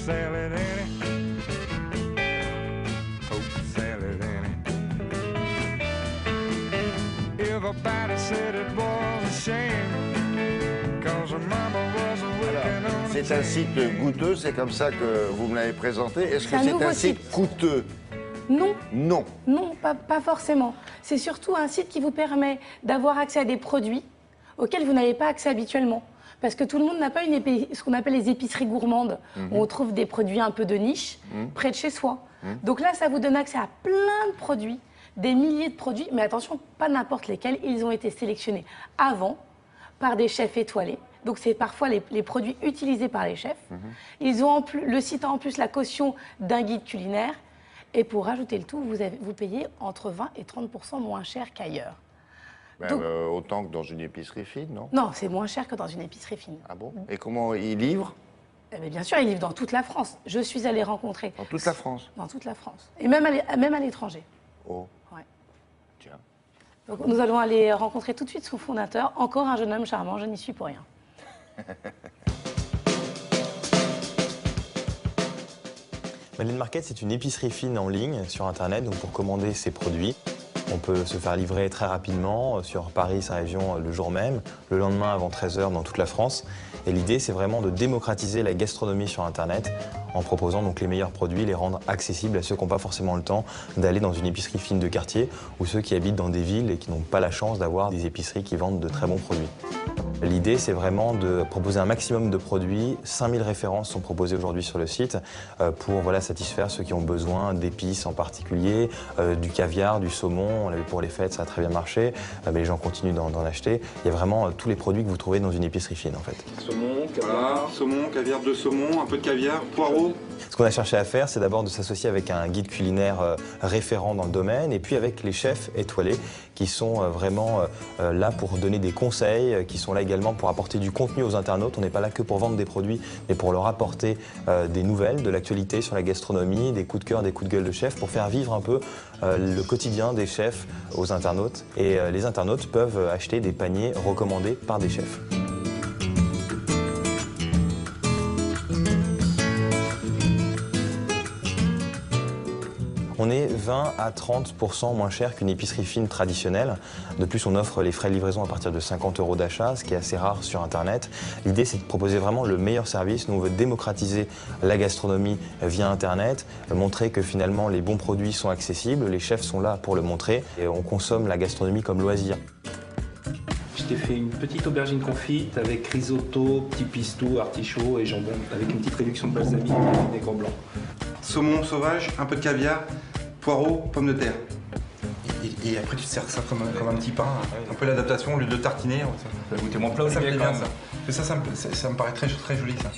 salad, Annie. Poke salad, Annie. Everybody said it was a shame, 'cause her mama was working on C'est un site goûteux, c'est comme ça que vous me l'avez présenté. Est-ce que c'est un site coûteux? Non. Non. Non, pas forcément. C'est surtout un site qui vous permet d'avoir accès à des produits auxquels vous n'avez pas accès habituellement. Parce que tout le monde n'a pas ce qu'on appelle les épiceries gourmandes, où on trouve des produits un peu de niche près de chez soi. Donc là, ça vous donne accès à plein de produits, des milliers de produits, mais attention, pas n'importe lesquels. Ils ont été sélectionnés avant par des chefs étoilés. Donc c'est parfois les produits utilisés par les chefs. Ils ont le site a en plus la caution d'un guide culinaire. Et pour rajouter le tout, vous payez entre 20 et 30% moins cher qu'ailleurs. Ben, Donc, autant que dans une épicerie fine, non? non, c'est moins cher que dans une épicerie fine. Ah bon? Et comment ils livrent? Eh bien sûr, ils livrent dans toute la France. Je suis allée rencontrer... Dans toute la France? Dans toute la France. Et même à l'étranger. Oh. Ouais. Tiens. Donc nous allons aller rencontrer tout de suite son fondateur, encore un jeune homme charmant, je n'y suis pour rien. Madeleine Market, c'est une épicerie fine en ligne sur Internet, donc pour commander ses produits. On peut se faire livrer très rapidement sur Paris, sa région, le jour même, le lendemain avant 13 h dans toute la France. Et l'idée, c'est vraiment de démocratiser la gastronomie sur Internet en proposant donc les meilleurs produits, les rendre accessibles à ceux qui n'ont pas forcément le temps d'aller dans une épicerie fine de quartier ou ceux qui habitent dans des villes et qui n'ont pas la chance d'avoir des épiceries qui vendent de très bons produits. L'idée, c'est vraiment de proposer un maximum de produits. 5000 références sont proposées aujourd'hui sur le site pour satisfaire ceux qui ont besoin d'épices en particulier, du caviar, du saumon. On l'a vu pour les fêtes, ça a très bien marché, mais les gens continuent d'en acheter. Il y a vraiment tous les produits que vous trouvez dans une épicerie fine, en fait. Saumon, caviar, saumon, caviar de saumon, un peu de caviar, poireaux. Ce qu'on a cherché à faire, c'est d'abord de s'associer avec un guide culinaire référent dans le domaine et puis avec les chefs étoilés qui sont vraiment là pour donner des conseils, qui sont là également pour apporter du contenu aux internautes. On n'est pas là que pour vendre des produits, mais pour leur apporter des nouvelles, de l'actualité sur la gastronomie, des coups de cœur, des coups de gueule de chefs, pour faire vivre un peu le quotidien des chefs aux internautes. Et les internautes peuvent acheter des paniers recommandés par des chefs. On est 20 à 30% moins cher qu'une épicerie fine traditionnelle. De plus, on offre les frais de livraison à partir de 50 € d'achat, ce qui est assez rare sur Internet. L'idée, c'est de proposer vraiment le meilleur service. Nous, on veut démocratiser la gastronomie via Internet, montrer que finalement, les bons produits sont accessibles, les chefs sont là pour le montrer, et on consomme la gastronomie comme loisir. Je t'ai fait une petite aubergine confite avec risotto, petit pistou, artichaut et jambon, avec une petite réduction de balsamique et vinaigre blanc. Saumon sauvage, un peu de caviar, poireaux, pommes de terre. Et après tu te sers ça comme un petit pain, un peu l'adaptation, au lieu de tartiner. Ça va goûter mon plat, ça me plaît bien ça. Ça me paraît très joli ça.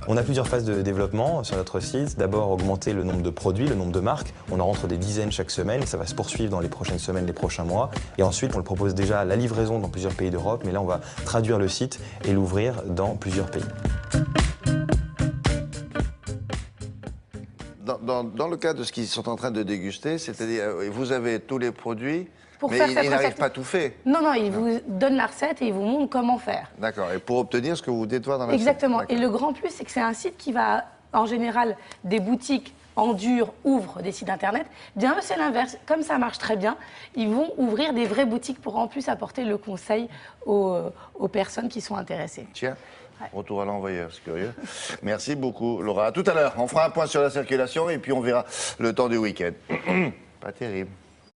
On a plusieurs phases de développement sur notre site. D'abord, augmenter le nombre de produits, le nombre de marques. On en rentre des dizaines chaque semaine et ça va se poursuivre dans les prochaines semaines, les prochains mois. Et ensuite, on le propose déjà à la livraison dans plusieurs pays d'Europe, mais là, on va traduire le site et l'ouvrir dans plusieurs pays. Dans le cas de ce qu'ils sont en train de déguster, c'est-à-dire vous avez tous les produits, mais ils n'arrivent pas à tout faire. Non, ils vous donnent la recette et ils vous montrent comment faire. D'accord, et pour obtenir ce que vous dites voir dans la Exactement, et le grand plus, c'est que c'est un site qui va, en général, des boutiques en dur ouvrent des sites internet. Bien eux, c'est l'inverse. Comme ça marche très bien, ils vont ouvrir des vraies boutiques pour en plus apporter le conseil aux personnes qui sont intéressées. Tiens. Ouais. Retour à l'envoyeur, c'est curieux. Merci beaucoup, Laura. À tout à l'heure. On fera un point sur la circulation et puis on verra le temps du week-end. Pas terrible.